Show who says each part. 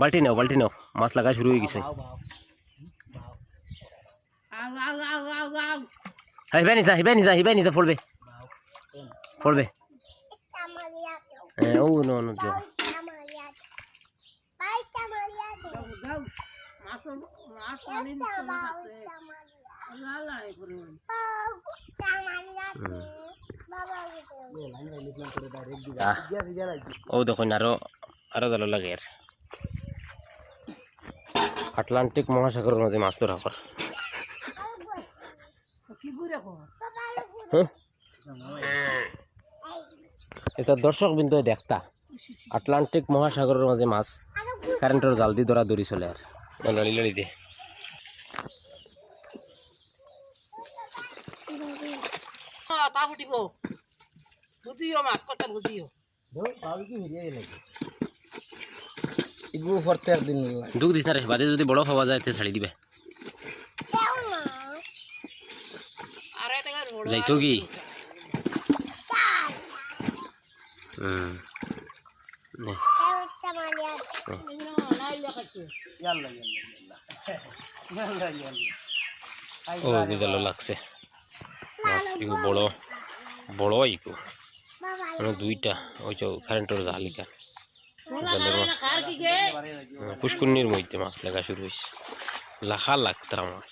Speaker 1: বাল্টি নাও মাছ লাগা শুরু হয়ে গেছে হিবাই নিতা পড়বে ও নো যাও ও দেখুন আরো জালো লাগে আর আটলান্টিক মহাসাগরের মাঝে মাছ ধরা হয় এটা দর্শক বিন্দু দেখতা আটলান্টিক মহাসাগরের মাঝে মাছ কারেন্টের জাল দিয়ে ধরা দড়ি চলে আর লড়ি দিয়ে
Speaker 2: বুঝিও মাছ কথা বুঝিও
Speaker 1: দুঃখ দিস না রে বাদে যদি বড় হওয়া যায় তে ছাড়ি দিবে যাইতো কি ও গুজালো লাগছে মাছ ইগু বড় ইগু দুইটা ওই যে কারেন্টের জালিকা পুষ্করণীর মধ্যে মাছ লাগা শুরু হয়েছে লাখ তারা মাছ